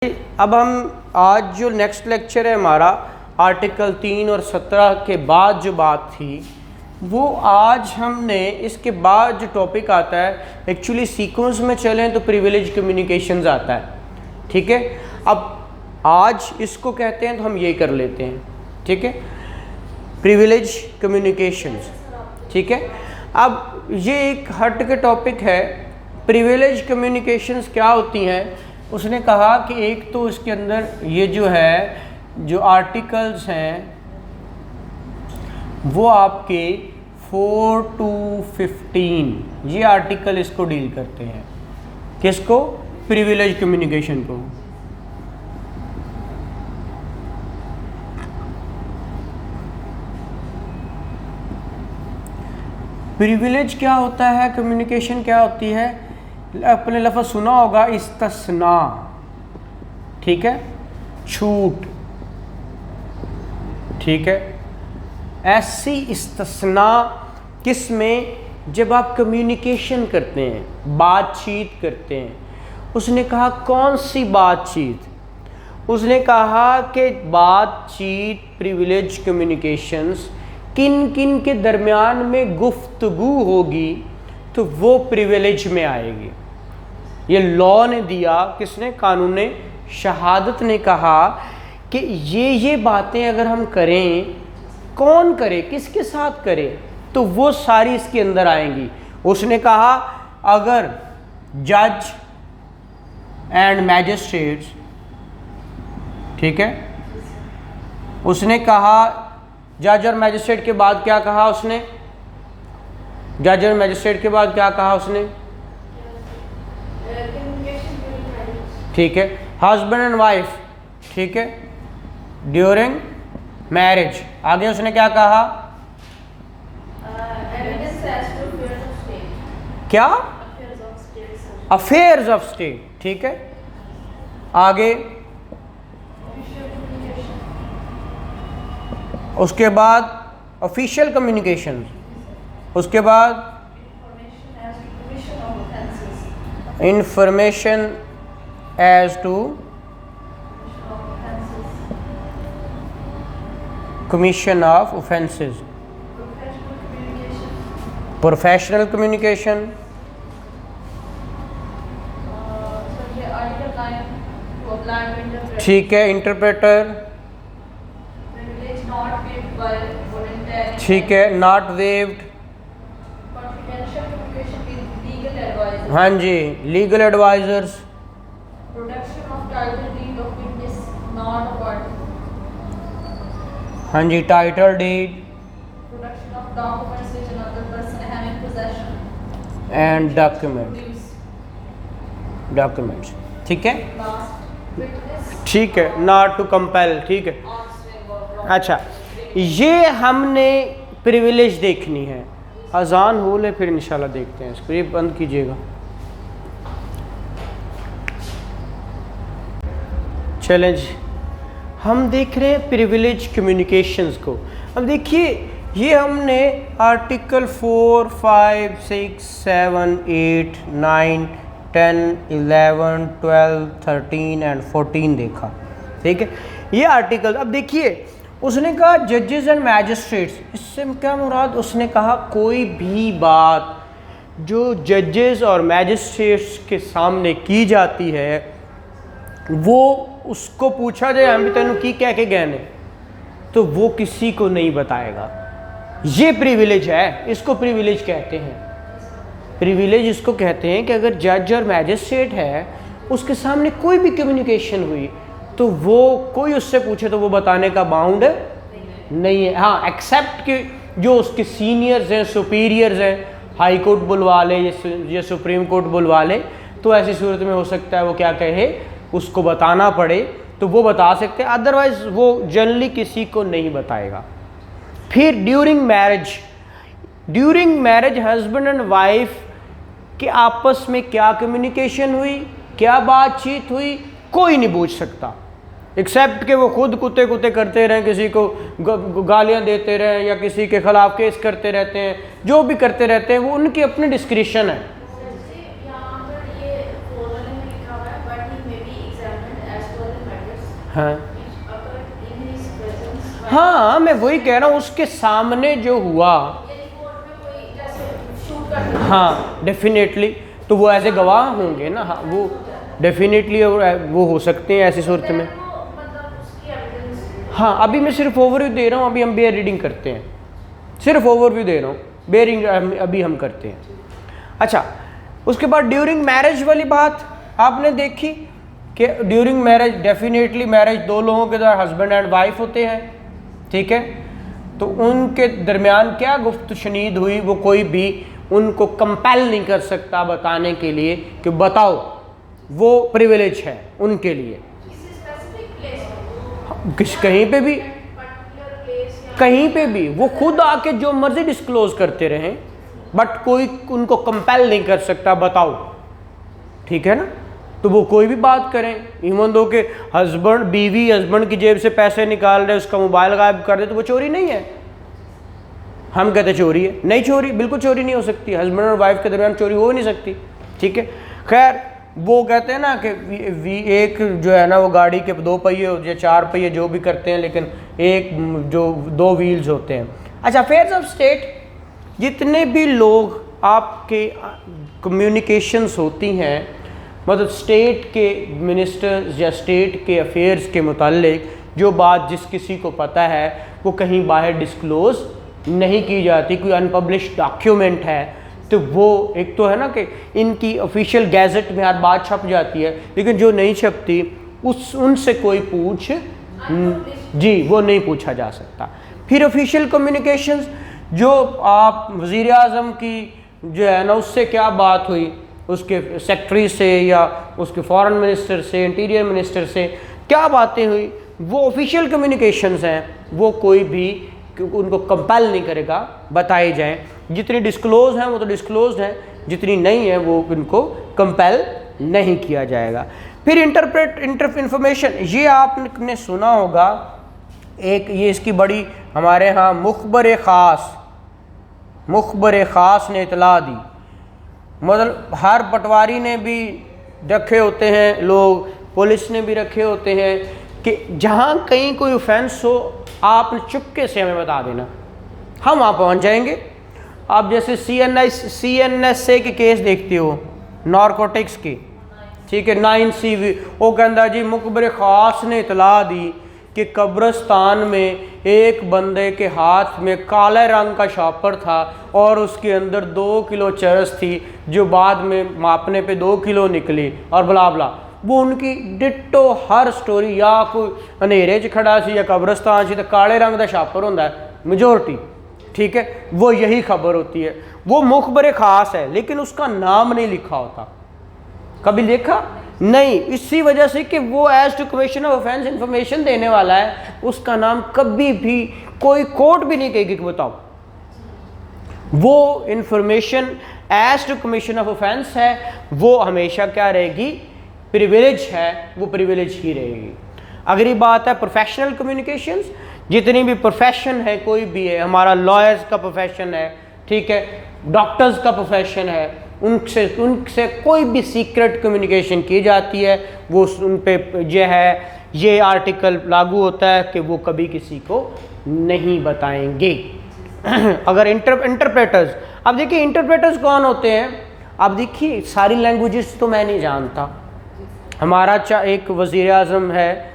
अब हम आज जो नेक्स्ट लेक्चर है हमारा आर्टिकल 3 और 17 के बाद जो बात थी वो आज हमने इसके बाद जो टॉपिक आता है एक्चुअली सीक्वेंस में चलें तो प्रिविलेज कम्युनिकेशंस आता है। ठीक है, अब आज इसको कहते हैं तो हम ये कर लेते हैं। ठीक है, प्रिविलेज कम्युनिकेशंस। ठीक है, अब ये एक हट के टॉपिक है। प्रिविलेज कम्युनिकेशंस क्या होती हैं उसने कहा कि एक तो इसके अंदर ये जो है जो आर्टिकल्स हैं वो आपके 4 to 15 ये आर्टिकल इसको डील करते हैं। किसको? प्रिविलेज कम्युनिकेशन को। प्रिविलेज क्या होता है, कम्युनिकेशन क्या होती है? अपने लफ्ज़ सुना होगा इस्तस्ना। ठीक है, छूट। ठीक है, ऐसी इस्तस्ना किस में? जब आप कम्युनिकेशन करते हैं, बातचीत करते हैं। उसने कहा कौन सी बातचीत? उसने कहा कि बातचीत प्रिविलेज कम्युनिकेशंस किन किन के दरमियान में गुफ्तगू होगी तो वो प्रिविलेज में आएगी। ये लॉ ने दिया, किसने? कानून शहादत ने कहा कि ये बातें अगर हम करें, कौन करे, किसके साथ करे, तो वो सारी इसके अंदर आएंगी। उसने कहा अगर जज एंड मैजिस्ट्रेट्स, ठीक है, उसने कहा जज और मैजिस्ट्रेट के बाद क्या कहा उसने? जज और मैजिस्ट्रेट के बाद क्या कहा उसने? ठीक है, हस्बैंड एंड वाइफ। ठीक है, ड्यूरिंग मैरिज। आगे उसने क्या कहा? क्या? Affairs of state. ठीक है, आगे उसके बाद ऑफिशियल कम्युनिकेशन। उसके बाद information as to commission of offences. Professional communication. ठीक है, इंटरप्रेटर। ठीक है, नॉट वेव्ड। हाँ जी, लीगल एडवाइजर्स। हाँ जी, टाइटल डीड एंड डॉक्यूमेंट्स। ठीक है, ठीक है, नॉट टू कंपेल। ठीक है, अच्छा, ये हमने प्रिविलेज देखनी है। अजान हो ले फिर इंशाल्लाह देखते हैं इसको। ये बंद कीजिएगा। चैलेंज हम देख रहे हैं प्रिविलेज कम्युनिकेशंस को। अब देखिए ये हमने आर्टिकल 4, 5, 6, 7, 8, 9, 10, 11, 12, 13 एंड 14 देखा। ठीक है, ये आर्टिकल। अब देखिए उसने कहा जजेस एंड मैजिस्ट्रेट्स। इससे क्या मुराद? उसने कहा कोई भी बात जो जजेस और मैजिस्ट्रेट्स के सामने की जाती है वो उसको पूछा जाए हम भी तेनू की कह के गए ने, तो वो किसी को नहीं बताएगा। ये प्रिविलेज है, इसको प्रिविलेज कहते हैं। प्रिविलेज इसको कहते हैं कि अगर जज और मैजिस्ट्रेट है उसके सामने कोई भी कम्युनिकेशन हुई तो वो कोई उससे पूछे तो वो बताने का बाउंड नहीं है। हाँ, एक्सेप्ट कि जो उसके सीनियर्स हैं, सुपीरियर्स हैं, हाई कोर्ट बुलवा ले या सुप्रीम कोर्ट बुलवा ले, तो ऐसी सूरत में हो सकता है वो क्या कहे, उसको बताना पड़े तो वो बता सकते हैं, अदरवाइज वो जनरली किसी को नहीं बताएगा। फिर during marriage husband and wife के आपस में क्या कम्युनिकेशन हुई, क्या बातचीत हुई, कोई नहीं पूछ सकता एक्सेप्ट कि वो खुद कुत्ते करते रहें, किसी को गालियां देते रहें या किसी के खिलाफ केस करते रहते हैं, जो भी करते रहते हैं वो उनकी अपनी डिस्क्रिप्शन है। हाँ हाँ, मैं वही कह रहा हूँ, उसके सामने जो हुआ, हाँ डेफिनेटली, तो वो ऐसे गवाह होंगे ना, हाँ वो डेफिनेटली वो हो सकते हैं ऐसी सूरत में। हाँ अभी मैं सिर्फ ओवरव्यू दे रहा हूँ, अभी हम बेयर रीडिंग करते हैं, सिर्फ ओवरव्यू दे रहा हूँ, बेयरिंग अभी हम करते हैं। अच्छा, उसके बाद ड्यूरिंग मैरिज वाली बात आपने देखी कि ड्यूरिंग मैरिज डेफिनेटली मैरिज दो लोगों के द्वारा हस्बैंड एंड वाइफ होते हैं, ठीक है, तो उनके दरमियान क्या गुफ्त शनीद हुई वो कोई भी उनको कंपेल नहीं कर सकता बताने के लिए कि बताओ, वो प्रिविलेज है उनके लिए। कहीं पे भी वो खुद आके जो मर्जी डिस्क्लोज करते रहें, बट कोई उनको कंपेल नहीं कर सकता बताओ, ठीक है ना। तो वो कोई भी बात करें, इवन दो के हस्बैंड बीवी हस्बैंड की जेब से पैसे निकाल रहे, उसका मोबाइल गायब कर दे, तो वो चोरी नहीं है। हम कहते चोरी है, नहीं चोरी, बिल्कुल चोरी नहीं हो सकती, हस्बैंड और वाइफ के दरमियान चोरी हो नहीं सकती, ठीक है। खैर वो कहते हैं ना कि एक जो है ना वो गाड़ी के दो पहिए या चार पहिए जो भी करते हैं, लेकिन एक जो दो व्हील्स होते हैं। अच्छा, अफेयर्स ऑफ स्टेट, जितने भी लोग आपके कम्युनिकेशंस होती हैं, मतलब स्टेट के मिनिस्टर्स या स्टेट के अफेयर्स के मुताल्लिक जो बात जिस किसी को पता है वो कहीं बाहर डिस्क्लोज नहीं की जाती, कोई अनपब्लिश्ड डॉक्यूमेंट है तो वो एक तो है ना कि इनकी ऑफिशियल गैजेट में हर बात छप जाती है, लेकिन जो नहीं छपती उनसे कोई पूछ जी वो नहीं पूछा जा सकता। फिर ऑफिशियल कम्युनिकेशंस, जो आप वज़ीर आज़म की जो है ना उससे क्या बात हुई, उसके सेक्रेटरी से या उसके फॉरेन मिनिस्टर से, इंटीरियर मिनिस्टर से क्या बातें हुई, वो ऑफिशियल कम्युनिकेशंस हैं, वो कोई भी उनको कंपेल नहीं करेगा बताए जाएं। जितनी डिस्क्लोज हैं वो तो डिस्क्लोज हैं, जितनी नहीं है वो उनको कंपेल नहीं किया जाएगा। फिर इंफॉर्मेशन, ये आपने सुना होगा एक, ये इसकी बड़ी हमारे यहाँ मुखबर ख़ास ने इतला दी, मतलब हर पटवारी ने भी रखे होते हैं लोग, पुलिस ने भी रखे होते हैं कि जहाँ कहीं कोई ऑफेंस हो आपने चुपके से हमें बता देना, हम वहाँ पहुँच जाएंगे। आप जैसे CNSA के केस देखते हो नारकोटिक्स की, ठीक है, 9CV, वो कहता जी मुखबर ख़ास ने इतला दी कि कब्रिस्तान में एक बंदे के हाथ में काले रंग का शॉपर था और उसके अंदर 2 किलो चरस थी जो बाद में मापने पे 2 किलो निकली और बला बला। वो उनकी डिट्टो हर स्टोरी, या कोई अंधेरे च खड़ा सी या कब्रिस्तान सी तो काले रंग का शॉपर होंदा है मेजोरिटी, ठीक है, वो यही खबर होती है। वो मुखबर ख़ास है लेकिन उसका नाम नहीं लिखा होता, कभी लिखा नहीं, इसी वजह से कि वो as to commission of offence information देने वाला है, उसका नाम कभी भी कोई कोर्ट भी नहीं कहेगी कि बताओ। वो information as to commission of offence है, वो हमेशा क्या रहेगी, प्रिविलेज है, वो प्रिविलेज ही रहेगी। अगर ये बात है प्रोफेशनल कम्युनिकेशंस, जितनी भी प्रोफेशन है, कोई भी है, हमारा लॉयर्स का प्रोफेशन है, ठीक है, डॉक्टर्स का प्रोफेशन है, उनसे कोई भी सीक्रेट कम्युनिकेशन की जाती है, वो उन पे जो है ये आर्टिकल लागू होता है कि वो कभी किसी को नहीं बताएंगे। अगर इंटरप्रेटर्स, अब देखिए इंटरप्रेटर्स कौन होते हैं, अब देखिए सारी लैंग्वेजेस तो मैं नहीं जानता, हमारा एक वज़ीर आज़म है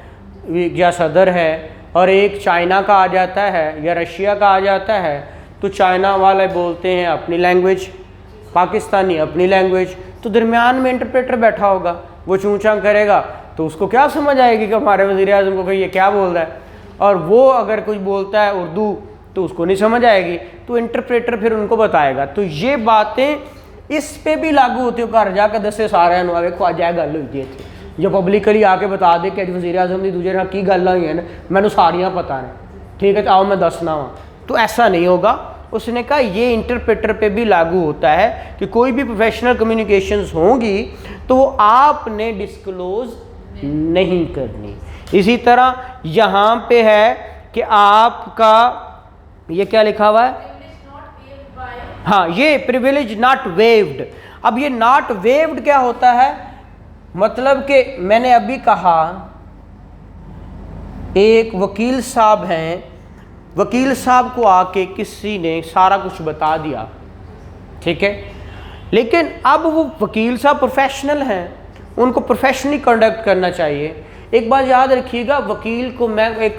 या सदर है और एक चाइना का आ जाता है या रशिया का आ जाता है, तो चाइना वाले बोलते हैं अपनी लैंग्वेज, पाकिस्तानी अपनी लैंग्वेज, तो दरमियान में इंटरप्रेटर बैठा होगा, वो चूँचा करेगा तो उसको क्या समझ आएगी कि हमारे वज़ीर आज़म को कि ये क्या बोल रहा है, और वो अगर कुछ बोलता है उर्दू तो उसको नहीं समझ आएगी, तो इंटरप्रेटर फिर उनको बताएगा। तो ये बातें इस पे भी लागू होती हो, घर जाकर दसे सारे देखो अज यह गल हुई थी, जो पब्लिकली आके बता दे कि अज वज़ीर आज़म की दूजे की गल हुई है, मैंने सारियाँ पता ने, ठीक है, तो आओ मैं दसना वा, तो ऐसा नहीं होगा। उसने कहा ये इंटरप्रेटर पे भी लागू होता है कि कोई भी प्रोफेशनल कम्युनिकेशंस होंगी तो वो आपने डिस्क्लोज नहीं करनी। इसी तरह यहाँ पे है कि आपका ये क्या लिखा हुआ है, हाँ ये प्रिविलेज नॉट वेव्ड। अब ये नॉट वेव्ड क्या होता है, मतलब कि मैंने अभी कहा एक वकील साहब हैं, वकील साहब को आके किसी ने सारा कुछ बता दिया, ठीक है, लेकिन अब वो वकील साहब प्रोफेशनल हैं, उनको प्रोफेशनली कंडक्ट करना चाहिए। एक बात याद रखिएगा, वकील को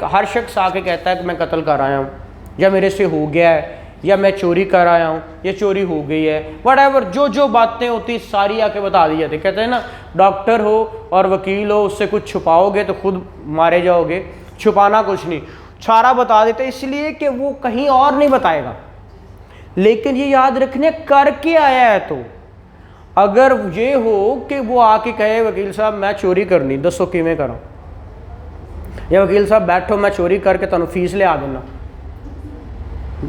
हर शख्स आके कहता है कि मैं कत्ल कर आया हूँ, या मेरे से हो गया है, या मैं चोरी कर आया हूँ, या चोरी हो गई है, व्हाटएवर जो बातें होती सारी आके बता दी जाती। कहते हैं ना, डॉक्टर हो और वकील हो, उससे कुछ छुपाओगे तो खुद मारे जाओगे, छुपाना कुछ नहीं, सारा बता देते, इसलिए कि वो कहीं और नहीं बताएगा। लेकिन ये याद रखने करके आया है, तो अगर ये हो कि वो आके कहे वकील साहब मैं चोरी करनी, दसो किवें करो, या वकील साहब बैठो मैं चोरी करके तुहानू फीस लिया देना,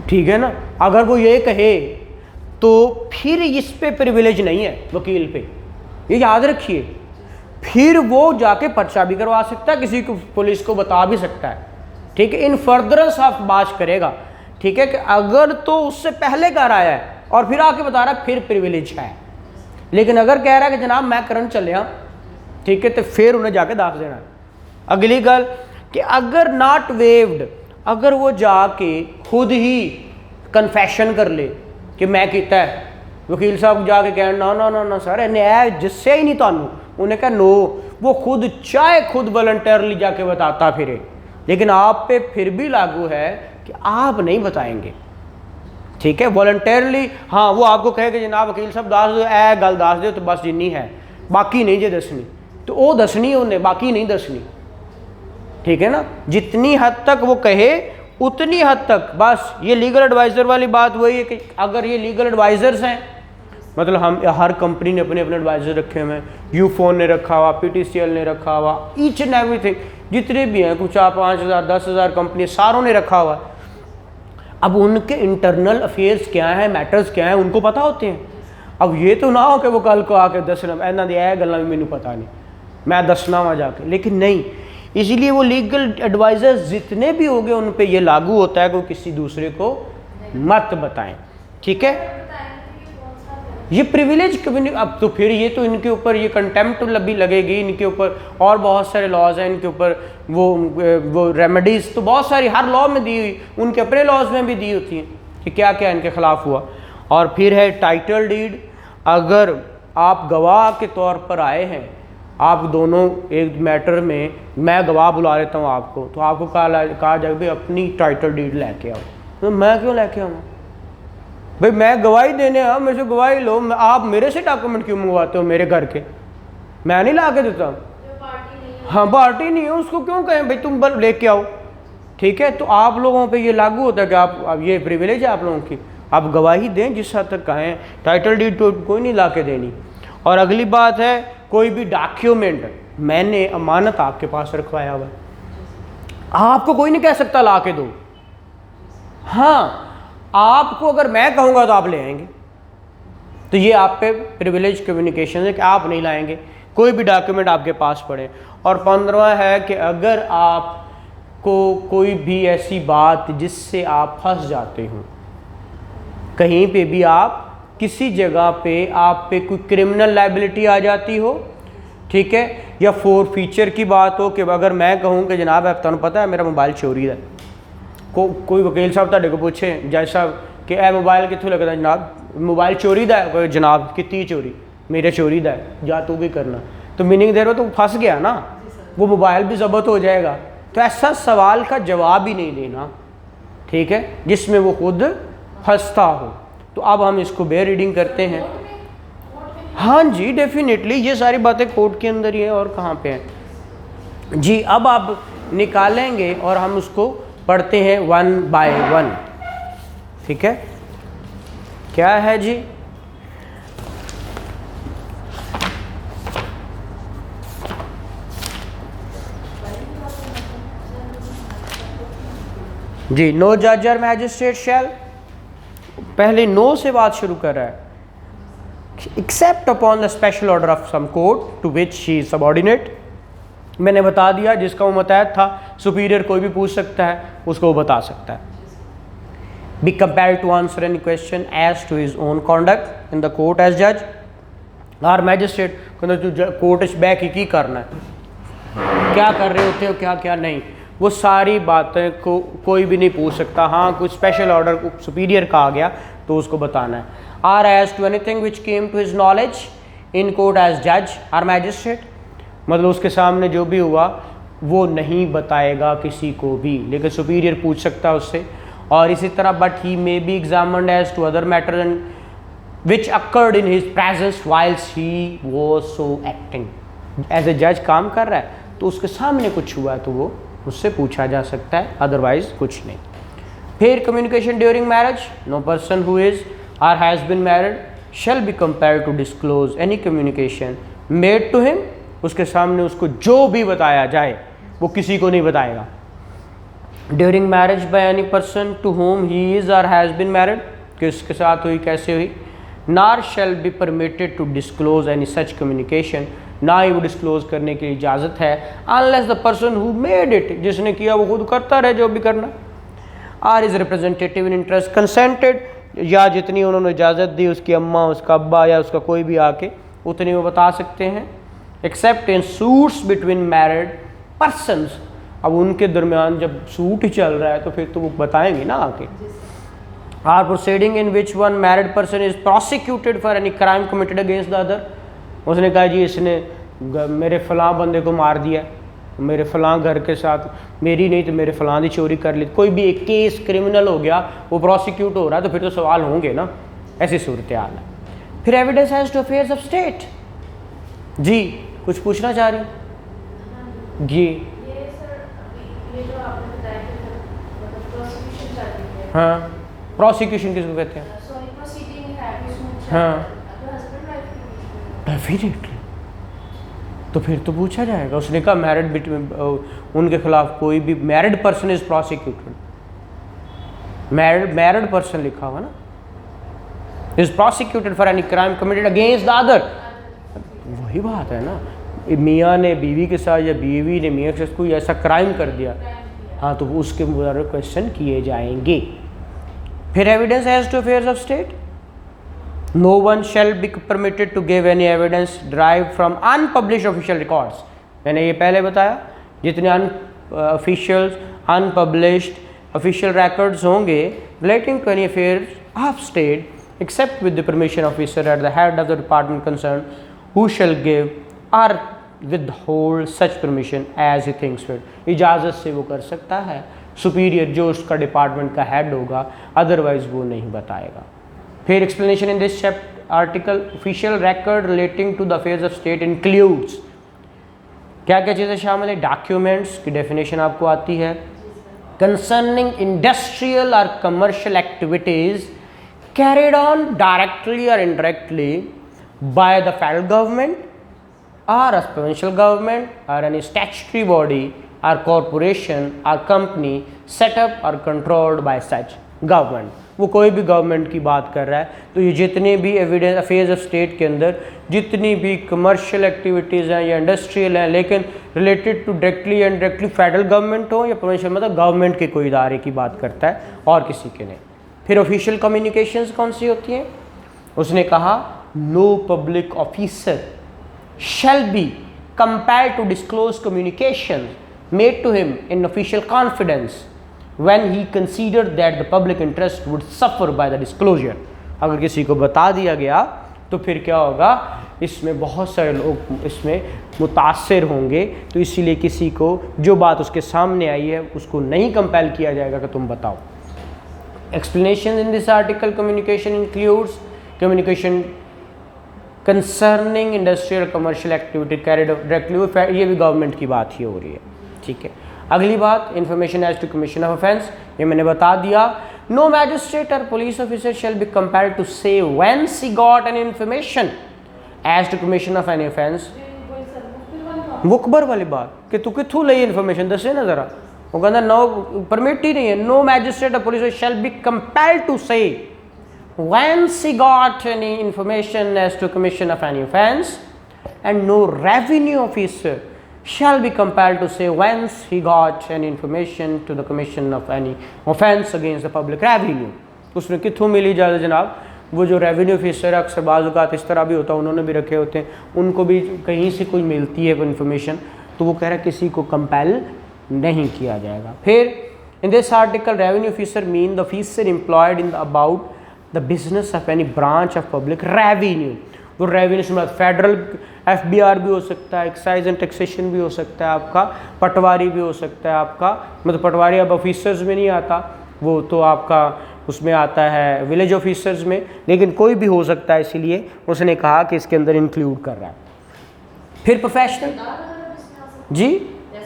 ठीक है ना, अगर वो ये कहे तो फिर इस पे प्रिविलेज नहीं है वकील पे, ये याद रखिए। फिर वो जाके पर्चा भी करवा सकता है, किसी को पुलिस को बता भी सकता है, ठीक है, इन फर्दरेंस ऑफ बात करेगा, ठीक है, कि अगर तो उससे पहले कर आया है और फिर आके बता रहा है, फिर प्रिविलेज है। लेकिन अगर कह रहा है कि जनाब मैं करन चलिया, ठीक है, तो फिर उन्हें जाके दाख देना है। अगली गल कि अगर नॉट वेव्ड, अगर वो जाके खुद ही कन्फेशन कर ले कि मैं किया है, वकील साहब जाके कह ना ना ना ना सर न्याय जिससे ही नहीं तानू, उन्हें कहा नो, वो खुद चाहे खुद वॉलंटियरली जाके बताता फिरे, लेकिन आप पे फिर भी लागू है कि आप नहीं बताएंगे, ठीक है, वॉलंटियरली। हाँ, वो आपको कहे कि जनाब वकील साहब दस दो, ए गल दस दो, तो बस जिन्नी है, बाकी नहीं जे दसनी, तो वो दसनी उन्हें, बाकी नहीं दसनी, ठीक है ना, जितनी हद तक वो कहे उतनी हद तक बस। ये लीगल एडवाइज़र वाली बात वही है कि अगर ये लीगल एडवाइज़र्स हैं, मतलब हम हर कंपनी ने अपने अपने एडवाइज़र रखे हुए हैं, यूफोन ने रखा हुआ, PTCL ने रखा हुआ, ईच एंड एवरीथिंग, जितने भी हैं, कुछ 5,000 10,000 कंपनी, सारों ने रखा हुआ। अब उनके इंटरनल अफेयर्स क्या हैं, मैटर्स क्या हैं, उनको पता होते हैं। अब ये तो ना हो कि वो कल को आके दसना इन्हों दी गल्लां भी मैनू पता नहीं, मैं दसना वहाँ जाके, लेकिन नहीं, इसीलिए वो लीगल एडवाइज़र्स जितने भी हो गए उन पे ये लागू होता है कि किसी दूसरे को मत बताएं, ठीक है। ये प्रिविलेज कभी, अब तो फिर ये तो इनके ऊपर ये कंटेम्प्ट भी लगेगी, इनके ऊपर और बहुत सारे लॉज हैं, इनके ऊपर वो रेमेडीज़ तो बहुत सारी हर लॉ में दी हुई, उनके अपने लॉज में भी दी होती हैं कि क्या क्या इनके ख़िलाफ़ हुआ। और फिर है टाइटल डीड, अगर आप गवाह के तौर पर आए हैं, आप दोनों एक मैटर में, मैं गवाह बुला लेता हूँ आपको, तो आपको कहा जाए भाई अपनी टाइटल डीड लेके आओ, तो मैं क्यों लेके आऊँ भाई, मैं गवाही देने आओ, मेरे से गवाही लो, आप मेरे से डॉक्यूमेंट क्यों मंगवाते हो मेरे घर के, मैं नहीं ला के देता। हाँ, पार्टी नहीं है, उसको क्यों कहें भाई तुम बल लेके आओ, ठीक है। तो आप लोगों पे ये लागू होता है कि आप ये प्रिविलेज है आप लोगों की, आप गवाही दें जिस हद तक कहें, टाइटल डीड तो कोई नहीं ला के देनी। और अगली बात है, कोई भी डॉक्यूमेंट मैंने अमानत आपके पास रखवाया हुआ, आपको कोई नहीं कह सकता ला के दो। हाँ, आपको अगर मैं कहूँगा तो आप ले आएंगे, तो ये आप पे प्रिविलेज कम्युनिकेशन है कि आप नहीं लाएंगे कोई भी डॉक्यूमेंट आपके पास पड़े। और 15वां है कि अगर आपको कोई भी ऐसी बात जिससे आप फंस जाते हो, कहीं पे भी आप किसी जगह पे आप पे कोई क्रिमिनल लायबिलिटी आ जाती हो, ठीक है, या फीचर की बात हो कि अगर मैं कहूँ कि जनाब तुहानू पता है मेरा मोबाइल चोरी है, कोई वकील साहब तुहाडे को पूछे जज साहब कि ए मोबाइल कित्थों लगदा, जनाब मोबाइल चोरी दा है, कोई जनाब कितनी चोरी, मेरे चोरी दा है, जा तू भी करना, तो मीनिंग दे रहे हो तो फंस गया ना, वो मोबाइल भी ज़ब्त हो जाएगा। तो ऐसा सवाल का जवाब ही नहीं देना, ठीक है, जिसमें वो खुद फंसता हो। तो अब हम इसको बेयर रीडिंग करते हैं। हाँ जी, डेफिनेटली ये सारी बातें कोर्ट के अंदर ही है, और कहाँ पे है जी। अब आप निकालेंगे और हम उसको पढ़ते हैं 1 by 1, ठीक है। क्या है जी, जी नो जज और मैजिस्ट्रेट शैल, पहले नो से बात शुरू कर रहा है, except upon the special order of some court to which she is subordinate. मैंने बता दिया जिसका वो मुतहद था, सुपीरियर कोई भी पूछ सकता है, उसको वो बता सकता है। Be compelled to answer any question as to his own conduct in the court as जज और मैजिस्ट्रेट, कोर्ट बैक ही करना है, क्या कर रहे होते हो क्या क्या नहीं, वो सारी बातें को कोई भी नहीं पूछ सकता। हाँ, कुछ स्पेशल ऑर्डर सुपीरियर का आ गया तो उसको बताना है। Or as to anything which came to his knowledge in court as जज आर मैजिस्ट्रेट, मतलब उसके सामने जो भी हुआ वो नहीं बताएगा किसी को भी, लेकिन सुपीरियर पूछ सकता है उससे। और इसी तरह but he may be examined as to other matter and which occurred in his presence whilst he was so acting. As a जज काम कर रहा है तो उसके सामने कुछ हुआ है तो वो उससे पूछा जा सकता है, अदरवाइज कुछ नहीं। फिर communication during marriage, no person who is or has been married shall be compared to disclose any communication made to him, उसके सामने उसको जो भी बताया जाए वो किसी को नहीं बताएगा। During marriage by any person to whom he is or has been married, किसके साथ हुई, कैसे हुई। Nor shall be permitted to disclose any such communication, ना ही वो डिस्क्लोज करने की इजाज़त है unless the person who made it, जिसने किया वो खुद करता रहे जो भी करना। Or is representative in interest consented, या जितनी उन्होंने इजाज़त दी उसकी अम्मा, उसका अब्बा या उसका कोई भी आके उतनी वो बता सकते हैं। Accept in suits between married persons, अब उनके दरमियान जब सूट ही चल रहा है तो फिर तो वो बताएंगे ना आके। Or proceeding in which one married person is prosecuted for any crime committed against the other, उसने कहा जी इसने मेरे फ़लाँ बंदे को मार दिया, मेरे फ़लाँ घर के साथ, मेरी नहीं तो मेरे फ़लाँ की चोरी कर ली, कोई भी एक केस क्रिमिनल हो गया, वो प्रोसिक्यूट हो रहा है तो फिर तो सवाल होंगे ना, ऐसी सूरत हाल है। फिर evidence as to affairs of state, जी कुछ पूछना चाह रही जी। हाँ, प्रोसिक्यूशन किसको कहते हैं? हाँ डेफिनेटली, तो फिर तो पूछा जाएगा। उसने कहा मैरिड बिटवीन, उनके खिलाफ कोई भी married person is prosecuted, married person लिखा हुआ ना, is prosecuted for any crime committed against the other, वही बात है ना, मियाँ ने बीवी के साथ या बीवी ने मियाँ के साथ कोई ऐसा क्राइम कर दिया, हाँ तो उसके मुताबिक क्वेश्चन किए जाएंगे। फिर evidence as to affairs of state, no one shall be permitted to give any evidence derived from unpublished official records, मैंने ये पहले बताया जितने officials unpublished official records होंगे relating to any affairs of state except with the permission officer at the head of the department concerned who shall give or withhold such permission as he thinks fit, इजाज़त से वो कर सकता है, superior जो उसका department का head होगा, अदरवाइज वो नहीं बताएगा। फिर explanation in this article, official record relating to the affairs of state includes, क्या क्या चीज़ें शामिल है। डॉक्यूमेंट्स की डेफिनेशन आपको आती है, कंसर्निंग इंडस्ट्रियल और commercial activities carried on directly और indirectly by the federal government और a provincial government or any statutory body or corporation or company set up or controlled by such government, वो कोई भी government की बात कर रहा है तो ये जितने भी एविडेंस अफेयर्स ऑफ स्टेट के अंदर जितनी भी कमर्शियल एक्टिविटीज़ हैं या इंडस्ट्रियल हैं लेकिन रिलेटेड टू डायरेक्टली या इनडायरेक्टली फेडरल गवर्नमेंट हो या प्रोविंशियल, मतलब गवर्नमेंट के कोई इदारे की बात करता है और किसी के नहीं। फिर ऑफिशियल कम्युनिकेशंस कौन सी होती हैं, उसने कहा no public officer shall be compelled to disclose communications made to him in official confidence when he considered that the public interest would suffer by the disclosure। अगर किसी को बता दिया गया तो फिर क्या होगा, इसमें बहुत सारे लोग इसमें मुतासर होंगे, तो इसीलिए किसी को जो बात उसके सामने आई है उसको नहीं कंपेल किया जाएगा कि तुम बताओ। Explanation in this article, communication includes communication concerning industrial commercial activity carried directly, ये भी गवर्नमेंट की बात ही हो रही है, ठीक है। अगली बात, information as to commission of offence, ये मैंने बता दिया। नो मैजिस्ट्रेट और police officer shall be compelled to say whence he got an information as to commission of any offence. मुखबर वाली बात कि तू किथों ली इन्फॉर्मेशन दसे ना जरा, वो कहता नो परमिट ही नहीं है। नो मैजिस्ट्रेट और police shall be compelled to say whence he got any information as to commission of any offence, and no revenue officer shall be compelled to say whence he got any information to the commission of any offence against the public revenue। उसने किथों मिली इजाज़त जनाब, वो जो revenue officer अक्सर बाज़ इस तरह भी होता है, उन्होंने भी रखे होते हैं, उनको भी कहीं से कोई मिलती है वो इन्फॉर्मेशन, तो वो कह रहा है किसी को कंपेल नहीं किया जाएगा। फिर इन this article revenue officer mean the officer employed in about the business of any branch of public revenue. वो रेवेन्यू से मतलब फेडरल FBR भी हो सकता है, एक्साइज एंड टैक्सेशन भी हो सकता है आपका, पटवारी भी हो सकता है आपका, मतलब पटवारी अब ऑफिसर्स में नहीं आता, वो तो आपका उसमें आता है विलेज ऑफिसर्स में, लेकिन कोई भी हो सकता है, इसीलिए उसने कहा कि इसके अंदर इंक्लूड कर रहा है। फिर प्रोफेशनल, जी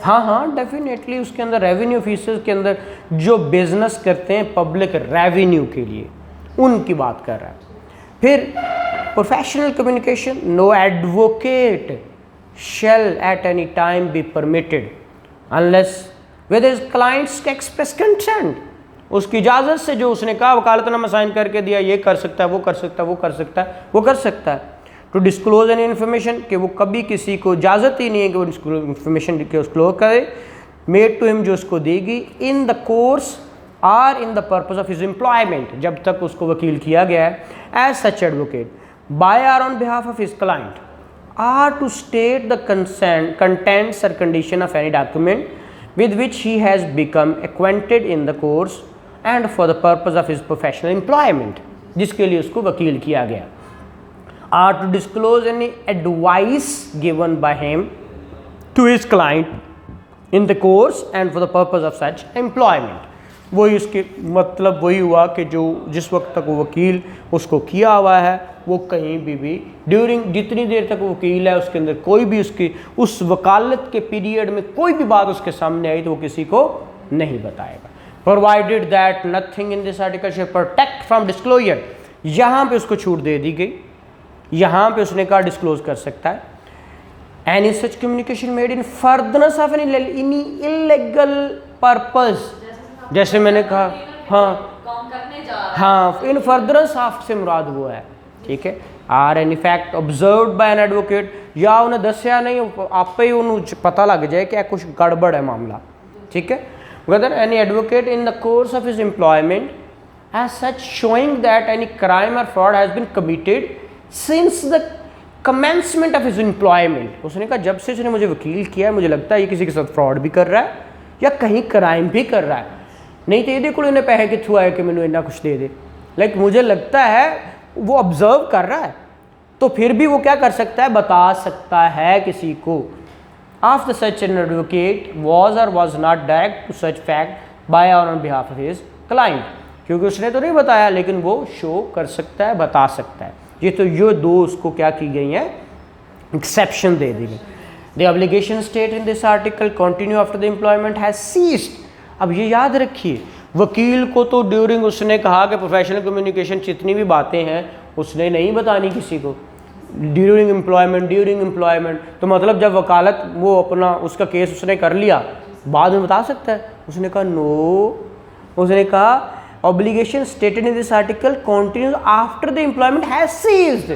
हाँ डेफिनेटली उसके अंदर रेवेन्यू ऑफिसर्स के अंदर जो बिजनेस करते हैं पब्लिक रेवेन्यू के लिए, उनकी बात कर रहा है। फिर professional communication, no advocate shall at any time be permitted unless with his clients express consent। उसकी इजाज़त से जो उसने कहा, वकालतनामा साइन करके दिया, ये कर सकता है, वो कर सकता है, वो कर सकता है, वो कर सकता है। टू डिस्क्लोज एनी इन्फॉर्मेशन, कि वो कभी किसी को इजाज़त ही नहीं है कि वो इन्फॉर्मेशन डिस्क्लोज करे, मेड टू हिम, जो उसको देगी, in the course or in the purpose of his employment, जब तक उसको वकील किया गया है, as such advocate by or on behalf of his client are to state the contents or condition of any document with which he has become acquainted in the course and for the purpose of his professional employment, जिसके लिए उसको वकील किया गया। are to disclose any advice given by him to his client in the course and for the purpose of such employment। वही उसके मतलब वही हुआ कि जो जिस वक्त तक वो वकील उसको किया हुआ है, वो कहीं भी ड्यूरिंग जितनी देर तक वो वकील है उसके अंदर कोई भी उसकी उस वकालत के पीरियड में कोई भी बात उसके सामने आई तो वो किसी को नहीं बताएगा। Provided that nothing in this article shall protect from disclosure, यहाँ पे उसको छूट दे दी गई, यहाँ पे उसने कहा डिस्क्लोज कर सकता है। Any such communication made in furtherance of any illegal purpose, जैसे मैंने कहा हाँ इन फर्दरेंस ऑफ से मुराद वो है, ठीक है। Or an fact observed by an advocate, या उन्हें दसिया नहीं, आप ही उन्हें पता लग जाए कि कुछ गड़बड़ है मामला, ठीक है। Whether any advocate in the course of his employment as such showing that any crime और fraud has been committed since the commencement of his employment. उसने कहा जब से उसने मुझे वकील किया है मुझे लगता है ये किसी के साथ फ्रॉड भी कर रहा है या कहीं क्राइम भी कर रहा है, नहीं तो ये को इन्हें पैसे कितों आए कि मैंने इतना कुछ दे दे, लाइक मुझे लगता है वो ऑब्जर्व कर रहा है, तो फिर भी वो क्या कर सकता है, बता सकता है किसी को। After such an advocate was और was not direct to such fact by और on behalf of his client, क्योंकि उसने तो नहीं बताया लेकिन वो शो कर सकता है, बता सकता है। ये तो ये दो उसको क्या की गई हैं, एक्सेप्शन दे दी गई। The obligation state in this article continue after the employment has ceased. अब ये याद रखिए, वकील को तो ड्यूरिंग उसने कहा कि प्रोफेशनल कम्युनिकेशन जितनी भी बातें हैं उसने नहीं बतानी किसी को, ड्यूरिंग एम्प्लॉयमेंट तो मतलब जब वकालत वो अपना उसका केस उसने कर लिया बाद में बता सकता है। उसने कहा नो, उसने कहा obligation stated in this article continues after the employment has ceased,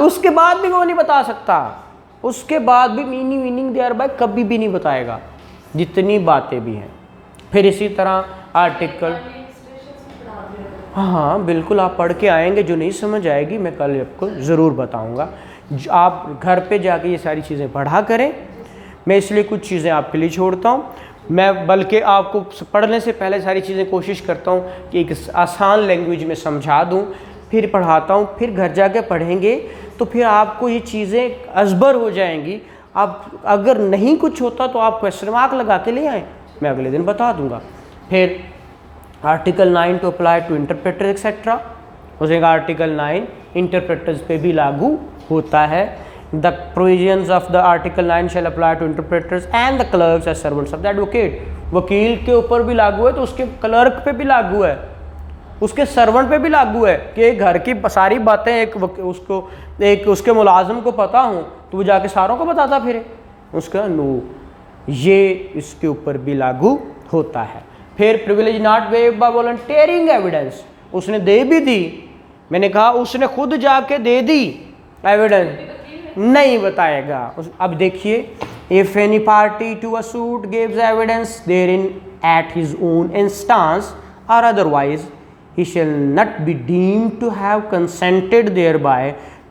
उसके बाद भी वो नहीं बता सकता, उसके बाद भी मीनिंग देयर बाय कभी भी नहीं बताएगा, जितनी बातें भी हैं। फिर इसी तरह आर्टिकल, हाँ बिल्कुल आप पढ़ के आएंगे, जो नहीं समझ आएगी मैं कल आपको ज़रूर बताऊंगा। आप घर पे जाके ये सारी चीज़ें पढ़ा करें, मैं इसलिए कुछ चीज़ें आपके लिए छोड़ता हूँ, मैं बल्कि आपको पढ़ने से पहले सारी चीज़ें कोशिश करता हूँ कि एक आसान लैंग्वेज में समझा दूँ, फिर पढ़ाता हूँ, फिर घर जाके पढ़ेंगे तो फिर आपको ये चीज़ें अजबर हो जाएंगी। आप अगर नहीं कुछ होता तो आप क्वेश्चन मार्क लगा के ले आएँ, मैं अगले दिन बता दूंगा। फिर article 9 to apply to interpreter etcetera, उसने कहा आर्टिकल 9 इंटरप्रेटर्स पे भी लागू होता है। The provisions of the article 9 shall apply to interpreters and the clerks as servants of the advocate, वकील के ऊपर भी लागू है तो उसके क्लर्क पे भी लागू है, उसके सर्वेंट पे भी लागू है कि घर की सारी बातें एक उसके मुलाजिम को पता हो तो वो जाके सारों को बताता फिरे, उसका नो, ये इसके ऊपर भी लागू होता है। फिर privilege not waived by volunteering evidence, उसने दे भी दी, मैंने कहा उसने खुद जाके दे दी एविडेंस, नहीं बताएगा। अब देखिए, if any party to a suit gives evidence therein at his own instance और otherwise he shall not be deemed to have consented thereby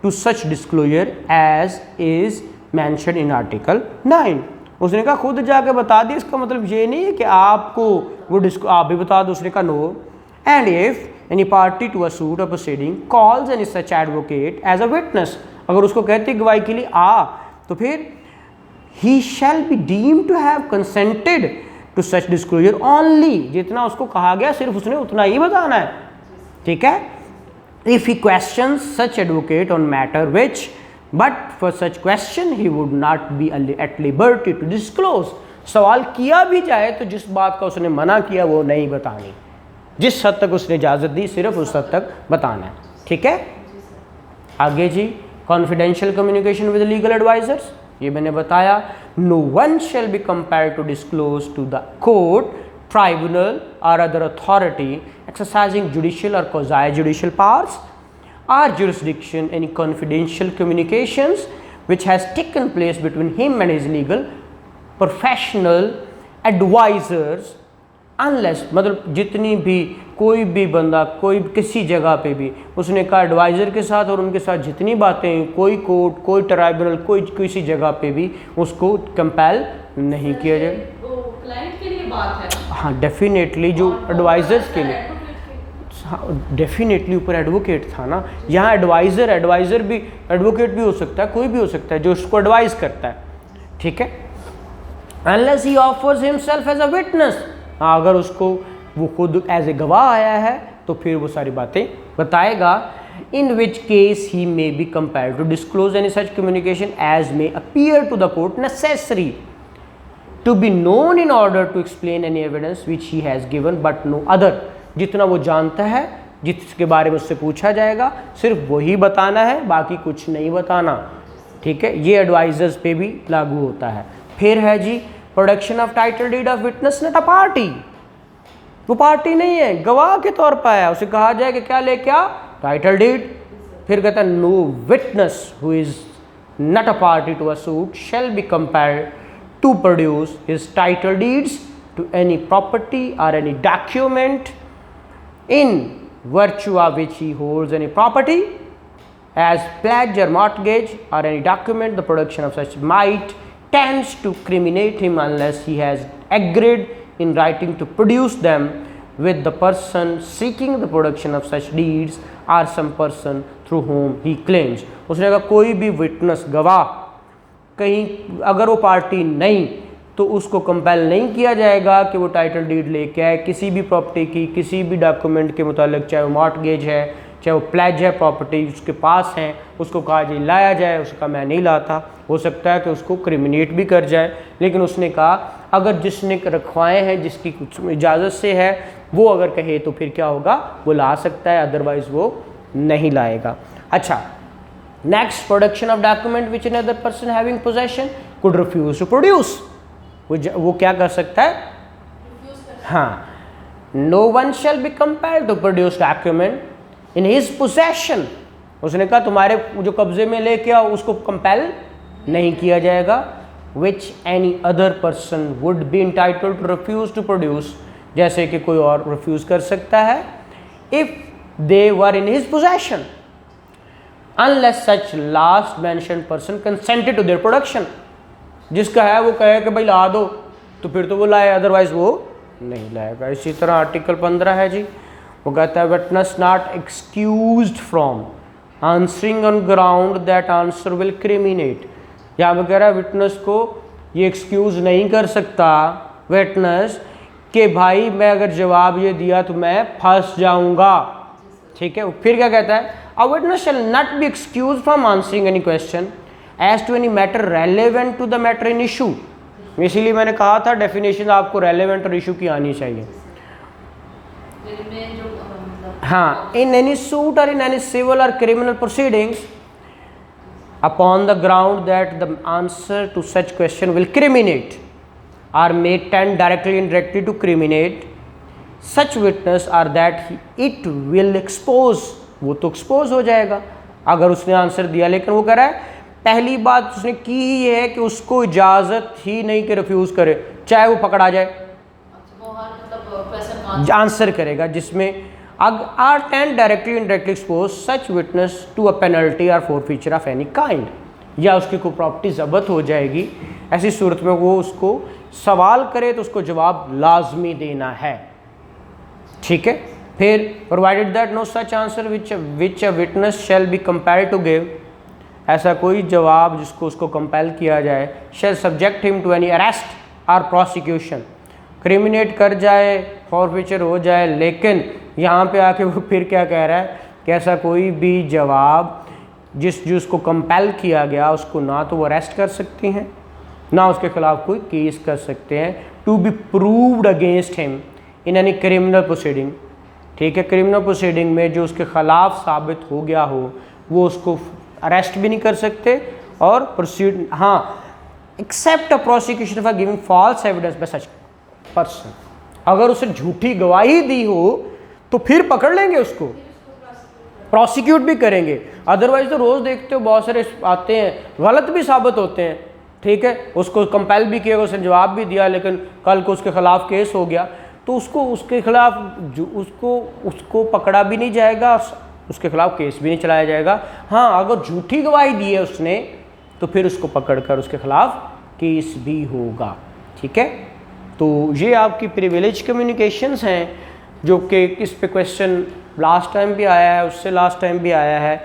to such disclosure as is mentioned in article 9। उसने कहा खुद जाके बता दी, इसका मतलब ये नहीं है कि आपको वो आप भी बता दो। उसने कहा no. And if any party to a suit of proceeding calls any such advocate as a witness, अगर उसको कहते गवाही के लिए आ, तो फिर he shall be deem to have consented to such disclosure only, जितना उसको कहा गया सिर्फ उसने उतना ही बताना है, ठीक है। If he question such advocate on matter which but for such question he would not be at liberty to disclose, सवाल किया भी जाए तो जिस बात का उसने मना किया वो नहीं बतानी, जिस हद तक उसने इजाज़त दी सिर्फ उस हद तक बताना है, ठीक है। आगे जी, confidential communication with legal advisers, ये मैंने बताया। No one shall be compelled to disclose to the court, tribunal और अदर अथॉरिटी एक्सरसाइजिंग जुडिशियल और quasi judicial powers or jurisdiction any confidential communications which has taken place between him and his legal professional advisors unless, मतलब जितनी भी कोई भी बंदा कोई किसी जगह पे भी उसने कहा एडवाइज़र के साथ और उनके साथ जितनी बातें, कोई कोर्ट कोई ट्राइब्यूनल कोई किसी जगह पे भी उसको कंपेल नहीं किया जाए। क्लाइंट के लिए बात है, हाँ डेफिनेटली, जो एडवाइज़र्स के लिए, डेफिनेटली ऊपर एडवोकेट था ना, यहाँ एडवाइज़र भी एडवोकेट भी हो सकता है, कोई भी हो सकता है जो उसको एडवाइस करता है, ठीक है। Unless he offers himself as a witness, अगर उसको वो खुद एज ए गवाह आया है तो फिर वो सारी बातें बताएगा। In which case he may be compelled to disclose any such communication as may appear to the court necessary to be known in order to explain any evidence which he has given but no other, जितना वो जानता है जिसके बारे में उससे पूछा जाएगा सिर्फ वही बताना है, बाकी कुछ नहीं बताना, ठीक है। ये एडवाइजर्स पे भी लागू होता है। फिर है जी production of title deed of witness not a party, वो पार्टी नहीं है, गवाह के तौर पर आया, उसे कहा जाए कि क्या ले क्या टाइटल डीड, फिर कहता है no witness who is not a party to a suit shall be compelled to produce his title deeds to any property और any document in virtue of which he holds any property as pledge or mortgage or any document, the production of such might tends to criminate him unless he has agreed in writing to produce them with the person seeking the production of such deeds or some person through whom he claims। उसने कहा कोई भी witness गवाह कहीं अगर वो party नहीं तो उसको कंपेल नहीं किया जाएगा कि वो टाइटल डीड लेके आए किसी भी प्रॉपर्टी की, किसी भी डॉक्यूमेंट के मुतालिक, चाहे वो मॉर्टगेज है चाहे वो प्लेज है, प्रॉपर्टी उसके पास हैं, उसको कहा जाए लाया जाए, उसका मैं नहीं लाता, हो सकता है कि उसको क्रिमिनेट भी कर जाए। लेकिन उसने कहा अगर जिसने रखवाए हैं, जिसकी कुछ इजाज़त से है, वो अगर कहे तो फिर क्या होगा, वो ला सकता है, अदरवाइज़ वो नहीं लाएगा। अच्छा, next, production of document which an other person having possession could refuse to produce, वो क्या कर सकता है, हाँ, no one shall be compelled to produce document in his possession, उसने कहा तुम्हारे जो कब्जे में लेके आओ उसको कंपेल नहीं किया जाएगा, which any other person would be entitled to refuse to produce, जैसे कि कोई और रिफ्यूज कर सकता है, if they were in his possession unless such last mention person consented to their production, जिसका है वो कहे कि भाई ला दो तो फिर तो वो लाए, अदरवाइज वो नहीं लाएगा। इसी तरह आर्टिकल 15 है जी, वो कहता है witness not excused from answering on ground that answer will criminate, यहाँ पे कह रहा है विटनेस को ये एक्सक्यूज नहीं कर सकता विटनेस कि भाई मैं अगर जवाब ये दिया तो मैं फंस जाऊंगा, ठीक है। फिर क्या कहता है, a witness shall not be excuse from answering any question as to any matter relevant to the matter in issue, इसीलिए मैंने कहा था डेफिनेशन आपको रेलेवेंट और इशू की आनी चाहिए। हाँ, इन एनी सूट और इन एनी सिविल और criminal proceedings upon the ground that the answer to such question will criminate or may tend directly and indirectly to criminate such witness or that it will expose, वो तो expose हो जाएगा अगर उसने answer दिया। लेकिन वो कह रहा है पहली बात उसने की ही ये है कि उसको इजाज़त ही नहीं कि रिफ्यूज़ करे, चाहे वो पकड़ा जाए, आंसर करेगा जिसमें or tend directly indirectly expose such witness to a penalty और फॉरफीचर ऑफ एनी काइंड, या उसकी कोई प्रॉपर्टी जब्त हो जाएगी ऐसी सूरत में वो उसको सवाल करे तो उसको जवाब लाजमी देना है, ठीक है। फिर provided that no such answer which a witness shall be compelled to give, ऐसा कोई जवाब जिसको उसको कंपेल किया जाए, shall subject him to any arrest or prosecution, criminate कर जाए, फॉरफीचर हो जाए। लेकिन यहाँ पे आके वो फिर क्या कह रहा है कि ऐसा कोई भी जवाब जिसको कंपेल किया गया उसको ना तो वो अरेस्ट कर सकती हैं ना उसके खिलाफ कोई केस कर सकते हैं, to be proved against him in any criminal proceeding, ठीक है। क्रिमिनल प्रोसीडिंग में जो उसके खिलाफ साबित हो गया हो वो उसको अरेस्ट भी नहीं कर सकते और प्रोसीड, हाँ, except a prosecution for giving false evidence by such person, अगर उसे झूठी गवाही दी हो तो फिर पकड़ लेंगे उसको, प्रोसिक्यूट भी करेंगे। अदरवाइज तो रोज़ देखते हो बहुत सारे आते हैं गलत भी साबित होते हैं, ठीक है, उसको कंपेल भी किया, उसने जवाब भी दिया, लेकिन कल को उसके खिलाफ केस हो गया तो उसको उसके खिलाफ उसको पकड़ा भी नहीं जाएगा, उसके खिलाफ केस भी नहीं चलाया जाएगा। हाँ, अगर झूठी गवाही दी है उसने तो फिर उसको पकड़कर उसके खिलाफ केस भी होगा, ठीक है। तो ये आपकी प्रिविलेज कम्युनिकेशंस हैं जो कि इस पे क्वेश्चन लास्ट टाइम भी आया है, उससे लास्ट टाइम भी आया है।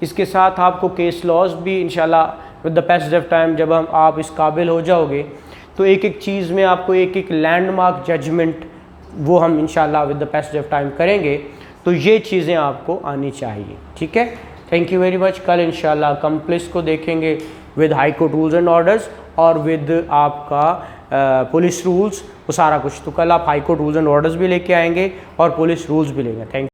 इसके साथ आपको केस लॉज भी इंशाल्लाह with the passage of time जब आप इस काबिल हो जाओगे तो एक एक चीज़ में आपको एक एक लैंडमार्क जजमेंट वो हम इंशाल्लाह with the passage of time करेंगे। तो ये चीज़ें आपको आनी चाहिए, ठीक है। Thank you very much. कल इंशाल्लाह कंप्लेक्स को देखेंगे with high court rules and orders और विद आपका पुलिस रूल्स, वो सारा कुछ। तो कल आप high court rules and orders भी लेके आएंगे और पुलिस रूल्स भी लेंगे। थैंक